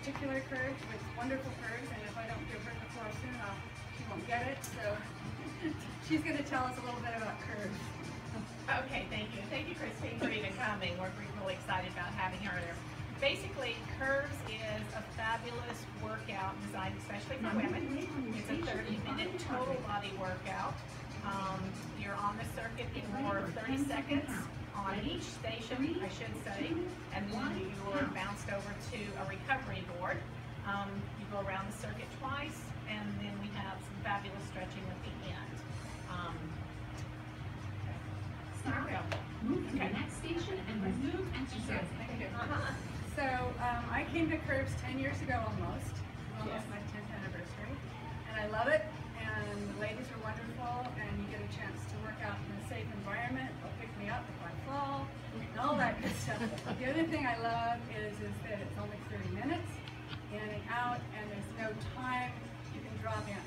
particular curve with wonderful curves, and if I don't give her the floor soon, she won't get it. So she's going to tell us a little bit about curves. Okay, thank you. Thank you, Christine, for even coming. We're really excited about having her there. Basically, Curves is a fabulous workout designed especially for women. It's a 30-minute total body workout. You're on the circuit for 30 seconds on each station, I should say, and then you're bounced over to a recovery board. You go around the circuit twice, and then we have some fabulous stretching at the end. Move to the next station and resume exercise. So I came to Curves 10 years ago almost my 10th anniversary, and I love it, and the ladies are wonderful, and you get a chance to work out in a safe environment. They'll pick me up if I fall, and all that good stuff. The other thing I love is that it's only 30 minutes, in and out, and there's no time. You can drop in,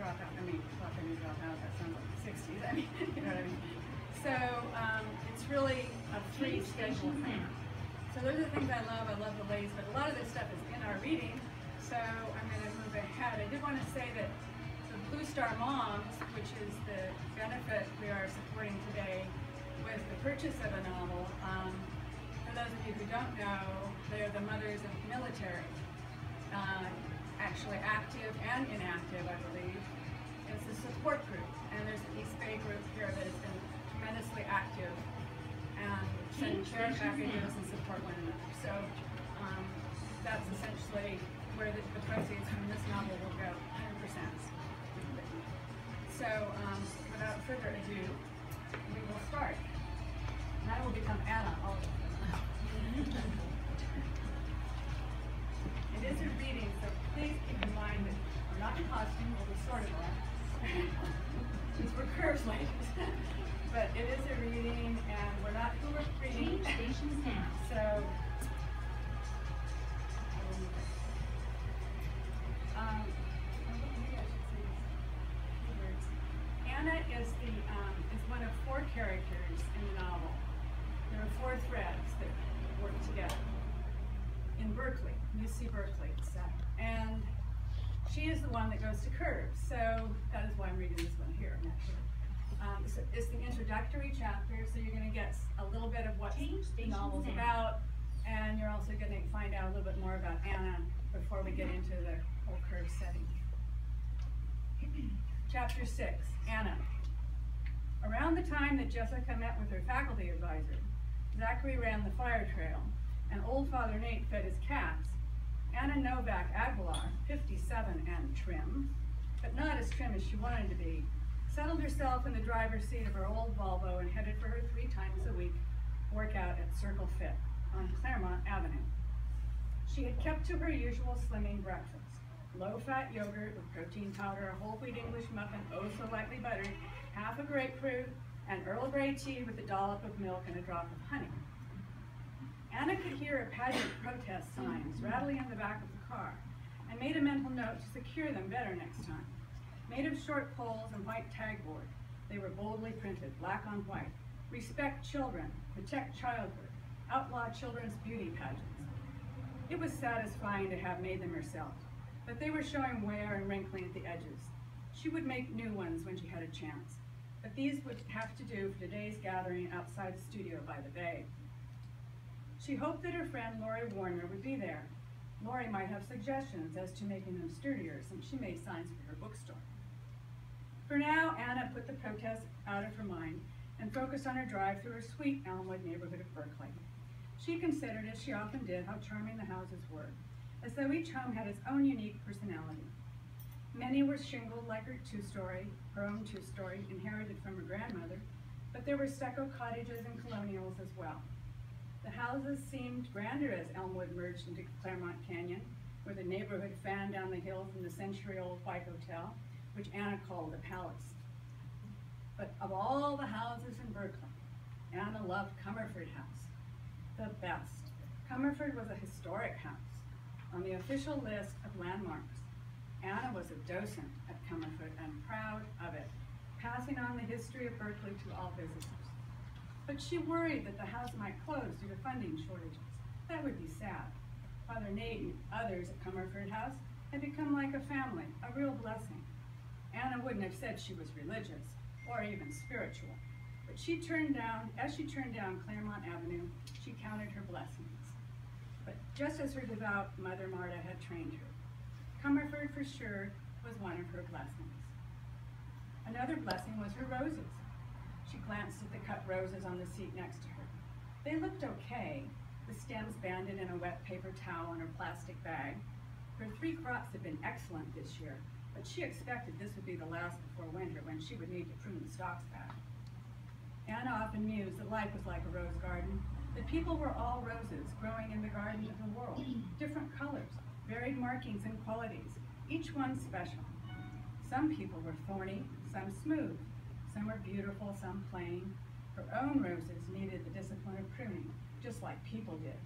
drop out. I mean, drop in and drop out, that sounds like the 60s, I mean, you know what I mean? So it's really a free schedule thing. So those are the things I love. I love the ladies, but a lot of this stuff is in our reading, so I'm going to move ahead. I did want to say that the Blue Star Moms, which is the benefit we are supporting today with the purchase of a novel, for those of you who don't know, they are the mothers of military, actually active and inactive, I believe. It's a support group, and there's an East Bay group here that has been tremendously active and send care packages and support one another. So that's essentially where the proceeds from this novel will go, 100%. So without further ado, we will start. And I will become Anna all of a sudden. It is a reading, so please keep in mind that we're not in costume, we'll be sort of on. Since we're Curves ladies. But it is a reading, and we're not who we're reading. Stations now. So, Anna is one of 4 characters in the novel. There are 4 threads that work together in Berkeley, UC Berkeley. And she is the one that goes to Curves. So that is why I'm reading this one here. So it's the introductory chapter, so you're going to get a little bit of what the novel's about, and you're also going to find out a little bit more about Anna before we get into the whole Curve setting. Chapter 6, Anna. Around the time that Jessica met with her faculty advisor, Zachary ran the fire trail, and old Father Nate fed his cats. Anna Novak Aguilar, 57 and trim, but not as trim as she wanted to be, settled herself in the driver's seat of her old Volvo and headed for her 3 times a week workout at Circle Fit on Claremont Avenue. She had kept to her usual slimming breakfast: low-fat yogurt with protein powder, a whole wheat English muffin, oh so lightly buttered, half a grapefruit, and Earl Grey tea with a dollop of milk and a drop of honey. Anna could hear a pageant protest signs rattling in the back of the car, and made a mental note to secure them better next time. Made of short poles and white tagboard, they were boldly printed, black on white. Respect children, protect childhood, outlaw children's beauty pageants. It was satisfying to have made them herself, but they were showing wear and wrinkling at the edges. She would make new ones when she had a chance, but these would have to do for today's gathering outside the studio by the bay. She hoped that her friend Lori Warner would be there. Lori might have suggestions as to making them sturdier, since she made signs for her bookstore. For now, Anna put the protest out of her mind and focused on her drive through her sweet Elmwood neighborhood of Berkeley. She considered, as she often did, how charming the houses were, as though each home had its own unique personality. Many were shingled like her own two-story, inherited from her grandmother, but there were stucco cottages and colonials as well. The houses seemed grander as Elmwood merged into Claremont Canyon, where the neighborhood fanned down the hill from the century-old white hotel, which Anna called the Palace. But of all the houses in Berkeley, Anna loved Comerford House the best. Comerford was a historic house on the official list of landmarks. Anna was a docent at Comerford and proud of it, passing on the history of Berkeley to all visitors. But she worried that the house might close due to funding shortages. That would be sad. Father Nate and others at Comerford House had become like a family, a real blessing. Anna wouldn't have said she was religious or even spiritual, but as she turned down Claremont Avenue, she counted her blessings. But just as her devout mother Marta had trained her, Comerford for sure was one of her blessings. Another blessing was her roses. She glanced at the cut roses on the seat next to her. They looked okay, the stems banded in a wet paper towel in her plastic bag. Her 3 crops had been excellent this year, but she expected this would be the last before winter when she would need to prune the stalks back. Anna often mused that life was like a rose garden, that people were all roses growing in the garden of the world, different colors, varied markings and qualities, each one special. Some people were thorny, some smooth, some were beautiful, some plain. Her own roses needed the discipline of pruning, just like people did.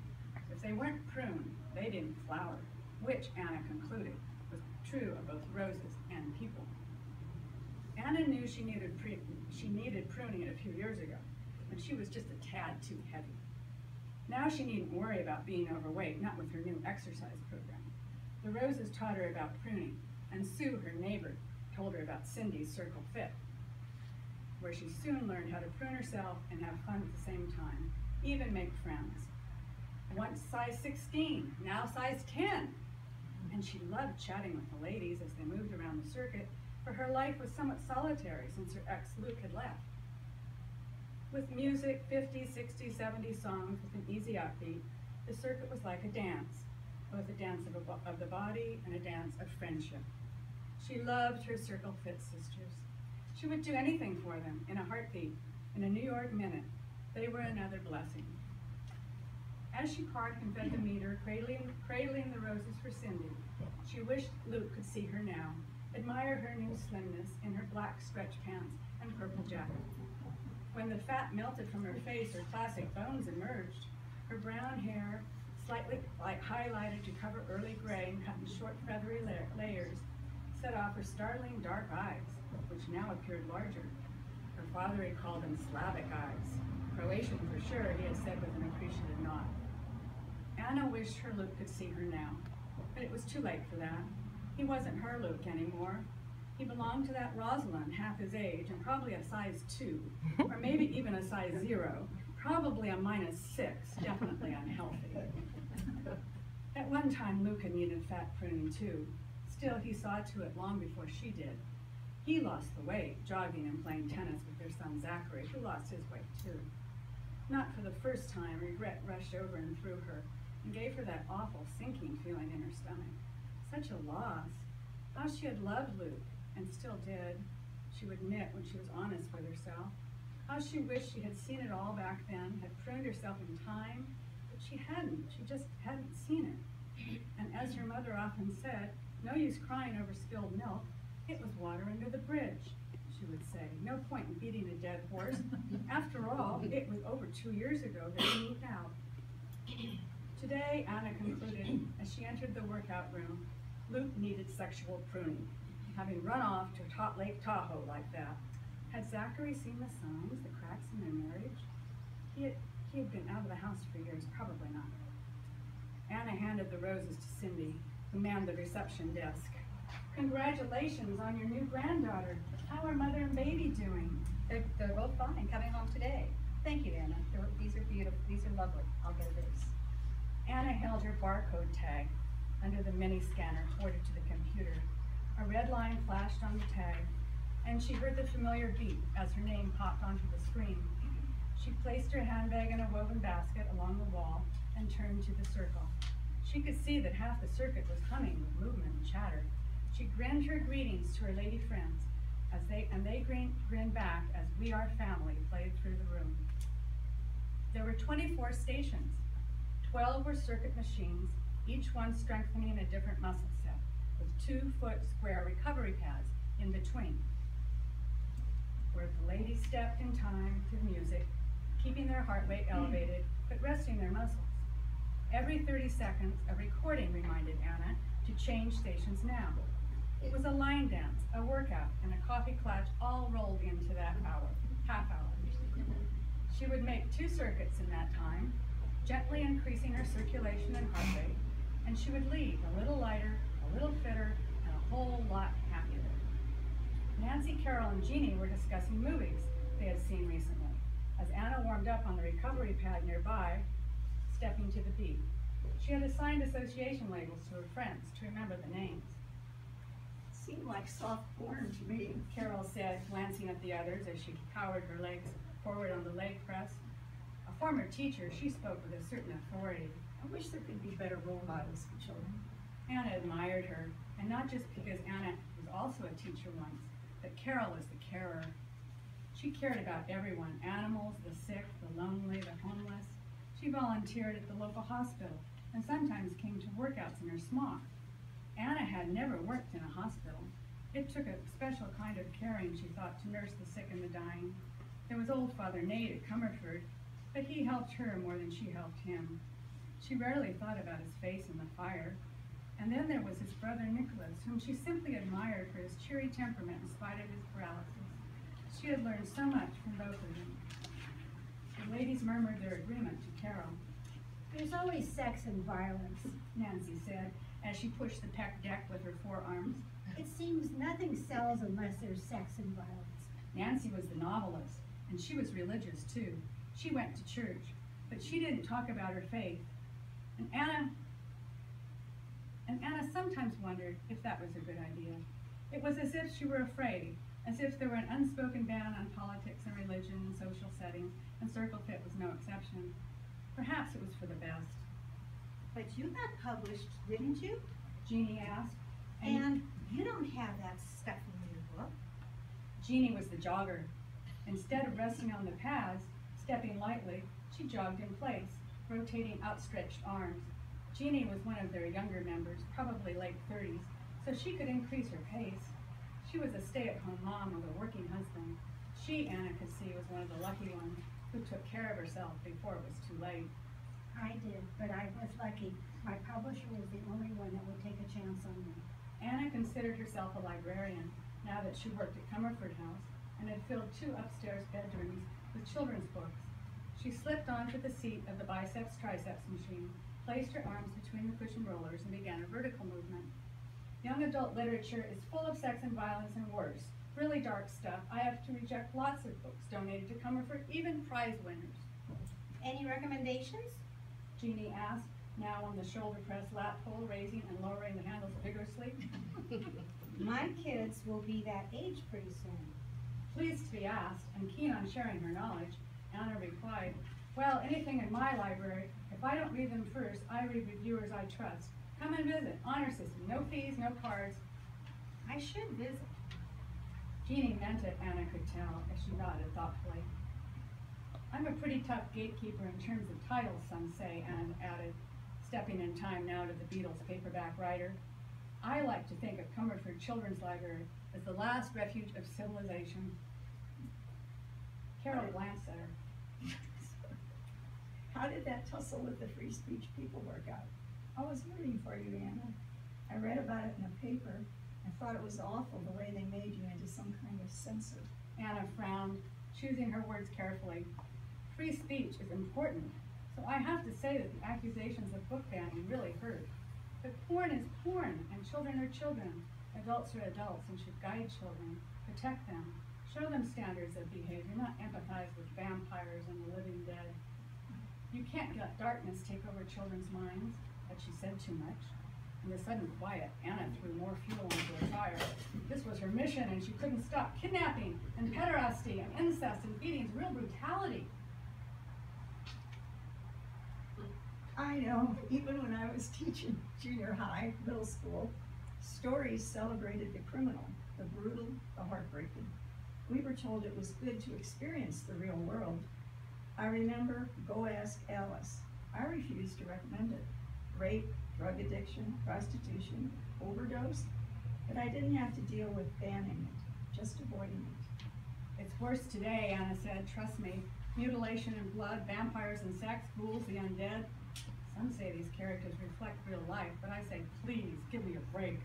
If they weren't pruned, they didn't flower, which Anna concluded was true of both roses and people. Anna knew she needed pruning a few years ago, when she was just a tad too heavy. Now she needn't worry about being overweight, not with her new exercise program. The roses taught her about pruning, and Sue, her neighbor, told her about Cindy's Circle Fit, where she soon learned how to prune herself and have fun at the same time, even make friends. Once size 16, now size 10. And she loved chatting with the ladies as they moved around the circuit, for her life was somewhat solitary since her ex Luke had left. With music, 50, 60, 70 songs with an easy upbeat, the circuit was like a dance, both a dance of the body and a dance of friendship. She loved her Circle Fit sisters. She would do anything for them in a heartbeat, in a New York minute. They were another blessing. As she parked and fed the meter, cradling the roses for Cindy, she wished Luke could see her now, admire her new slimness in her black stretch pants and purple jacket. When the fat melted from her face, her classic bones emerged. Her brown hair, slightly highlighted to cover early gray and cut in short feathery layers, set off her startling dark eyes, which now appeared larger. Her father had called them Slavic eyes. Croatian for sure, he had said with an appreciative nod. Anna wished her Luke could see her now, but it was too late for that. He wasn't her Luke anymore. He belonged to that Rosalind, half his age, and probably a size 2, or maybe even a size 0, probably a -6, definitely unhealthy. At one time, Luke had needed fat pruning too. Still, he saw to it long before she did. He lost the weight, jogging and playing tennis with their son Zachary, who lost his weight too. Not for the first time, regret rushed over and through her, and gave her that awful sinking feeling in her stomach. Such a loss. How she had loved Luke, and still did, she would admit when she was honest with herself. How she wished she had seen it all back then, had pruned herself in time, but she hadn't. She just hadn't seen it. And as her mother often said, no use crying over spilled milk. It was water under the bridge, she would say. No point in beating a dead horse. After all, it was over 2 years ago that he moved out. Today, Anna concluded, as she entered the workout room, Luke needed sexual pruning, having run off to Lake Tahoe like that. Had Zachary seen the signs, the cracks in their marriage? He had been out of the house for years, probably not. Anna handed the roses to Cindy, who manned the reception desk. Congratulations on your new granddaughter. How are mother and baby doing? They're both fine, coming home today. Thank you, Anna. These are beautiful. These are lovely. I'll get this. Anna held her barcode tag under the mini scanner ported to the computer. A red line flashed on the tag, and she heard the familiar beep as her name popped onto the screen. She placed her handbag in a woven basket along the wall and turned to the circle. She could see that half the circuit was humming with movement and chatter. She grinned her greetings to her lady friends, and they grinned back as We Are Family played through the room. There were 24 stations. 12 were circuit machines, each one strengthening a different muscle set, with 2-foot square recovery pads in between, where the ladies stepped in time to the music, keeping their heart rate elevated, but resting their muscles. Every 30 seconds, a recording reminded Anna to change stations now. It was a line dance, a workout, and a coffee clutch all rolled into that half hour. She would make 2 circuits in that time, gently increasing her circulation and heart rate, and she would leave a little lighter, a little fitter, and a whole lot happier. Nancy, Carol, and Jeannie were discussing movies they had seen recently, as Anna warmed up on the recovery pad nearby, stepping to the beat. She had assigned association labels to her friends to remember the names. Seemed like soft porn to me. Carol said, glancing at the others as she powered her legs forward on the leg press. A former teacher, she spoke with a certain authority. I wish there could be better role models for children. Anna admired her, and not just because Anna was also a teacher once, but Carol was the carer. She cared about everyone, animals, the sick, the lonely, the homeless. She volunteered at the local hospital and sometimes came to workouts in her smock. Anna had never worked in a hospital. It took a special kind of caring, she thought, to nurse the sick and the dying. There was old Father Nate at Comerford, but he helped her more than she helped him. She rarely thought about his face in the fire. And then there was his brother Nicholas, whom she simply admired for his cheery temperament in spite of his paralysis. She had learned so much from both of them. The ladies murmured their agreement to Carol. There's always sex and violence. Nancy said, as she pushed the pec deck with her forearms. It seems nothing sells unless there's sex and violence. Nancy was the novelist, and she was religious too. She went to church, but she didn't talk about her faith. And Anna sometimes wondered if that was a good idea. It was as if she were afraid, as if there were an unspoken ban on politics and religion and social settings, and Circle Fit was no exception. Perhaps it was for the best. But you got published, didn't you? Jeannie asked. And you don't have that stuff in your book. Jeannie was the jogger. Instead of resting on the pads, stepping lightly, she jogged in place, rotating outstretched arms. Jeannie was one of their younger members, probably late 30s, so she could increase her pace. She was a stay-at-home mom with a working husband. She, Anna could see, was one of the lucky ones who took care of herself before it was too late. I did, but I was lucky. My publisher was the only one that would take a chance on me. Anna considered herself a librarian now that she worked at Comerford House and had filled 2 upstairs bedrooms with children's books. She slipped onto the seat of the biceps-triceps machine, placed her arms between the cushion rollers, and began a vertical movement. Young adult literature is full of sex and violence and worse. Really dark stuff. I have to reject lots of books donated to Comerford, even prize winners. Any recommendations? Jeannie asked, now on the shoulder press lap pole, raising and lowering the handles vigorously. My kids will be that age pretty soon. Pleased to be asked and keen on sharing her knowledge, Anna replied, well, anything in my library, if I don't read them first, I read reviewers I trust. Come and visit. Honor system. No fees, no cards. I should visit. Jeannie meant it, Anna could tell, as she nodded thoughtfully. I'm a pretty tough gatekeeper in terms of titles, some say, Anna added, stepping in time now to the Beatles' paperback writer. I like to think of Comerford Children's Library as the last refuge of civilization. Carol glanced at her. How did that tussle with the free speech people work out? I was rooting for you, Anna. I read about it in a paper. I thought it was awful the way they made you into some kind of censor. Anna frowned, choosing her words carefully. Free speech is important, so I have to say that the accusations of book banning really hurt. But porn is porn, and children are children. Adults are adults and should guide children, protect them, show them standards of behavior, not empathize with vampires and the living dead. You can't let darkness take over children's minds, but she said too much. In the sudden quiet, Anna threw more fuel into her fire. This was her mission, and she couldn't stop. Kidnapping, and pederasty, and incest, and beatings, real brutality. I know, even when I was teaching junior high, middle school, stories celebrated the criminal, the brutal, the heartbreaking. We were told it was good to experience the real world. I remember Go Ask Alice. I refused to recommend it. Rape, drug addiction, prostitution, overdose, but I didn't have to deal with banning it, just avoiding it. It's worse today, Anna said, trust me. Mutilation and blood, vampires and sex, ghouls, the undead. Some say these characters reflect real life, but I say, please, give me a break.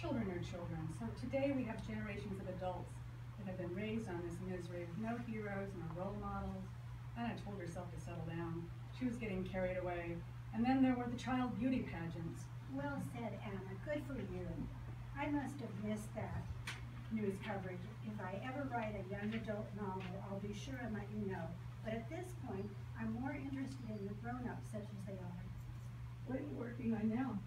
Children are children, so today we have generations of adults that have been raised on this misery with no heroes, no role models. Anna told herself to settle down. She was getting carried away. And then there were the child beauty pageants. Well said, Anna. Good for you. I must have missed that news coverage. If I ever write a young adult novel, I'll be sure and let you know. But at this point, I'm more interested in the grown-ups such as they are. What are you working on now?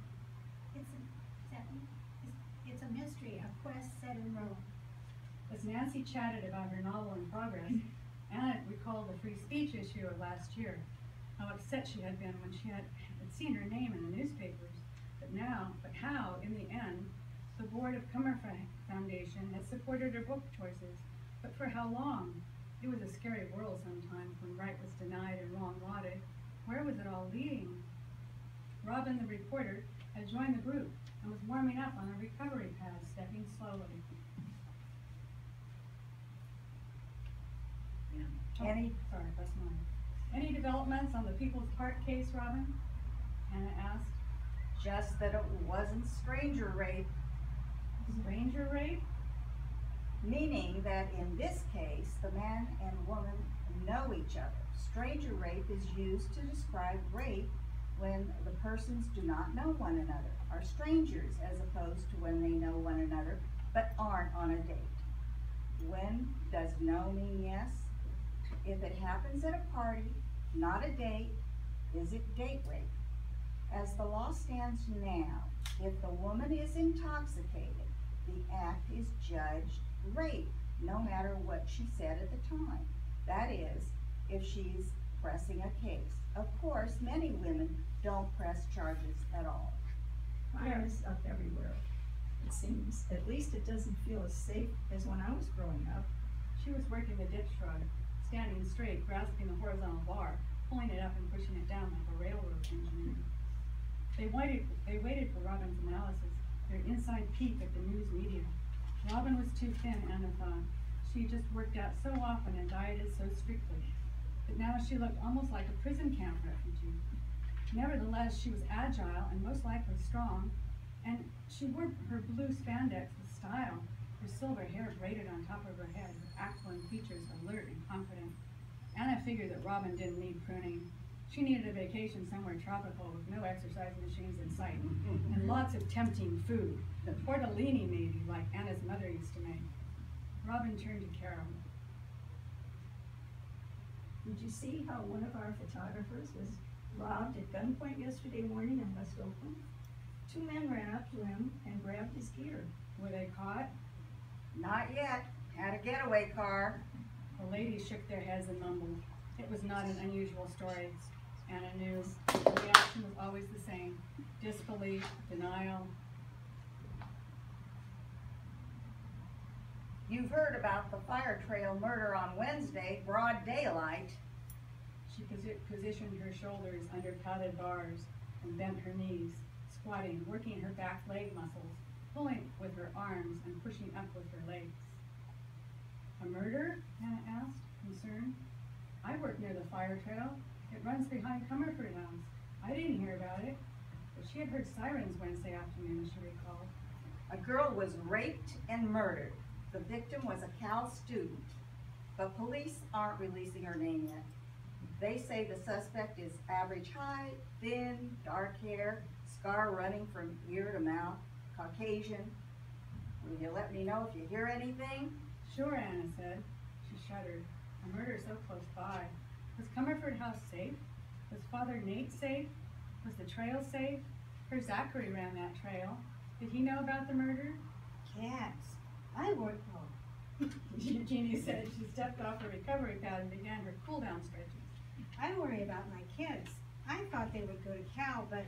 It's a mystery, a quest set in Rome. As Nancy chatted about her novel in progress, Anna recalled the free speech issue of last year, how upset she had been when she had seen her name in the newspapers. But how, in the end, the board of Kummer Foundation had supported her book choices. But for how long? It was a scary world sometimes when right was denied and wrong lauded. Where was it all leading? Robin, the reporter, had joined the group and was warming up on a recovery pad, stepping slowly. Sorry, that's mine. Any developments on the People's Park case, Robin? Anna asked. Just that it wasn't stranger rape, Stranger rape? meaning that in this case, the man and woman know each other. Stranger rape is used to describe rape when the persons do not know one another, are strangers, as opposed to when they know one another, but aren't on a date. When does no mean yes? If it happens at a party, not a date, is it date rape? As the law stands now, if the woman is intoxicated, the act is judged rape, no matter what she said at the time. That is, if she's pressing a case. Of course, many women don't press charges at all. Fire is up everywhere. It seems, at least it doesn't feel as safe as when I was growing up. She was working the ditch rod, standing straight, grasping the horizontal bar, pulling it up and pushing it down like a railroad engineer. They waited for Robin's analysis, their inside peek at the news media. Robin was too thin, Anna thought. She just worked out so often and dieted so strictly. But now she looked almost like a prison camp refugee. Nevertheless, she was agile and most likely strong, and she wore her blue spandex with style, her silver hair braided on top of her head, her aquiline features alert and confident. Anna figured that Robin didn't need pruning. She needed a vacation somewhere tropical with no exercise machines in sight, and lots of tempting food, the tortellini maybe, like Anna's mother used to make. Robin turned to Carol. Did you see how one of our photographers was robbed at gunpoint yesterday morning in West Oakland? 2 men ran up to him and grabbed his gear. Were they caught? Not yet. Had a getaway car. The ladies shook their heads and mumbled. It was not an unusual story. Anna knew the reaction was always the same: disbelief, denial. You've heard about the Fire Trail murder on Wednesday, broad daylight. She positioned her shoulders under padded bars and bent her knees, squatting, working her back leg muscles, pulling with her arms and pushing up with her legs. A murder? Anna asked, concerned. I work near the Fire Trail. It runs behind Comerford House. I didn't hear about it, but she had heard sirens Wednesday afternoon, she recalled. A girl was raped and murdered. The victim was a Cal student, but police aren't releasing her name yet. They say the suspect is average height, thin, dark hair, scar running from ear to mouth, Caucasian. Will you let me know if you hear anything? Sure, Anna said. She shuddered. A murder so close by. Was Comerford House safe? Was Father Nate safe? Was the trail safe? Her Zachary ran that trail. Did he know about the murder? Cats. I work for. Jeannie said. She stepped off her recovery pad and began her cool-down stretches. I worry about my kids. I thought they would go to Cal, but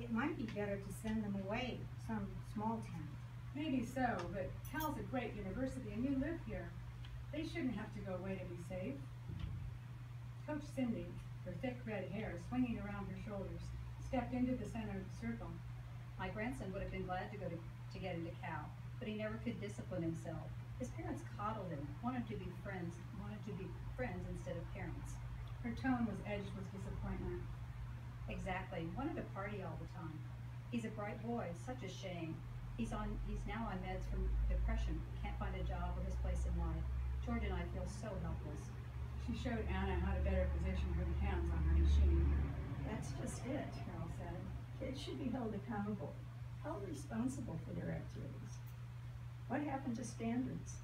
it might be better to send them away, some small town. Maybe so, but Cal's a great university and you live here. They shouldn't have to go away to be safe. Coach Cindy, her thick red hair swinging around her shoulders, stepped into the center of the circle. My grandson would have been glad to go to get into Cal, but he never could discipline himself. His parents coddled him, wanted to be friends instead of parents. Her tone was edged with disappointment. Exactly. Wanted to party all the time. He's a bright boy, such a shame. He's now on meds from depression, can't find a job or his place in life. George and I feel so helpless. She showed Anna how to better position her hands on her machine. That's just it, Carol said. Kids should be held accountable, held responsible for their activities. What happened to standards?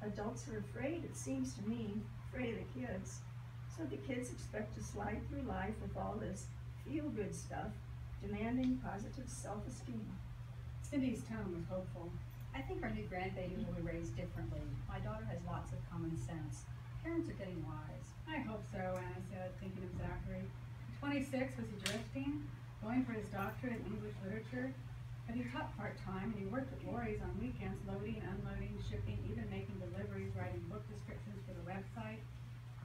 Adults are afraid, it seems to me, afraid of the kids. So the kids expect to slide through life with all this feel-good stuff, demanding positive self-esteem. Cindy's tone was hopeful. I think our new grandbaby will be raised differently. My daughter has lots of common sense. Parents are getting wise. I hope so, Anna said, thinking of Zachary. At 26, was he drifting, going for his doctorate in English literature? But he taught part-time, and he worked at Lori's on weekends, loading, unloading, shipping, even making deliveries, writing book descriptions for the website.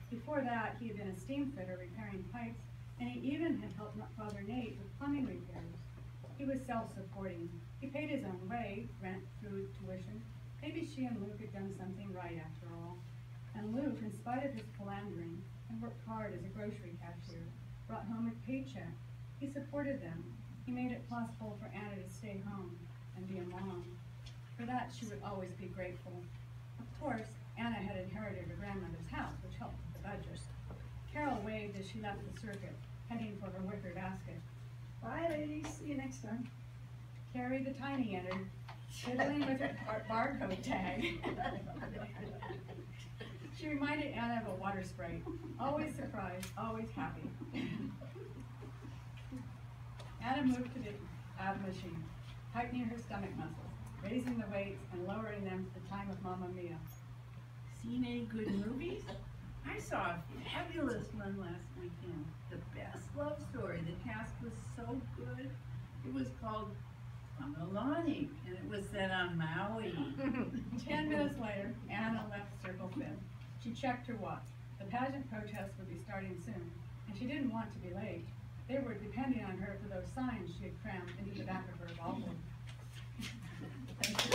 Before that, he had been a steam fitter repairing pipes, and he even had helped Father Nate with plumbing repairs. He was self-supporting. He paid his own way, rent, food, tuition. Maybe she and Luke had done something right after all. And Luke, in spite of his philandering, and worked hard as a grocery cashier, brought home a paycheck. He supported them. He made it possible for Anna to stay home and be a mom. For that, she would always be grateful. Of course, Anna had inherited her grandmother's house, which helped with the budget. Carol waved as she left the circuit, heading for her wicker basket. Bye, ladies. See you next time. Carrie the Tiny entered, fiddling with her barcode tag. She reminded Anna of a water sprite. Always surprised, always happy. Anna moved to the machine, tightening her stomach muscles, raising the weights and lowering them to the time of Mamma Mia. Seen any good movies? I saw a fabulous one last weekend. The best love story. The cast was so good. It was called Amalani, and it was set on Maui. 10 minutes later, Anna left Circle Fifth. She checked her watch. The pageant protest would be starting soon, and she didn't want to be late. They were depending on her for those signs she had crammed into the back of her revolver. Thank you.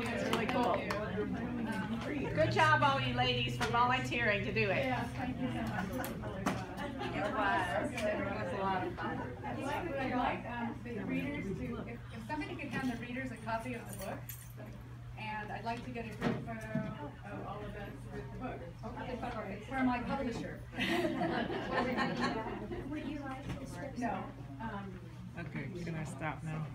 That's really cool. Good job, all you ladies, for volunteering to do it. Yes, thank you so much. It was a lot of fun. I'd like the readers to, if somebody could hand the readers a copy of the book, and I'd like to get a group photo of all of us with the book. For my publisher. Would you like to? No. Okay, can I stop now?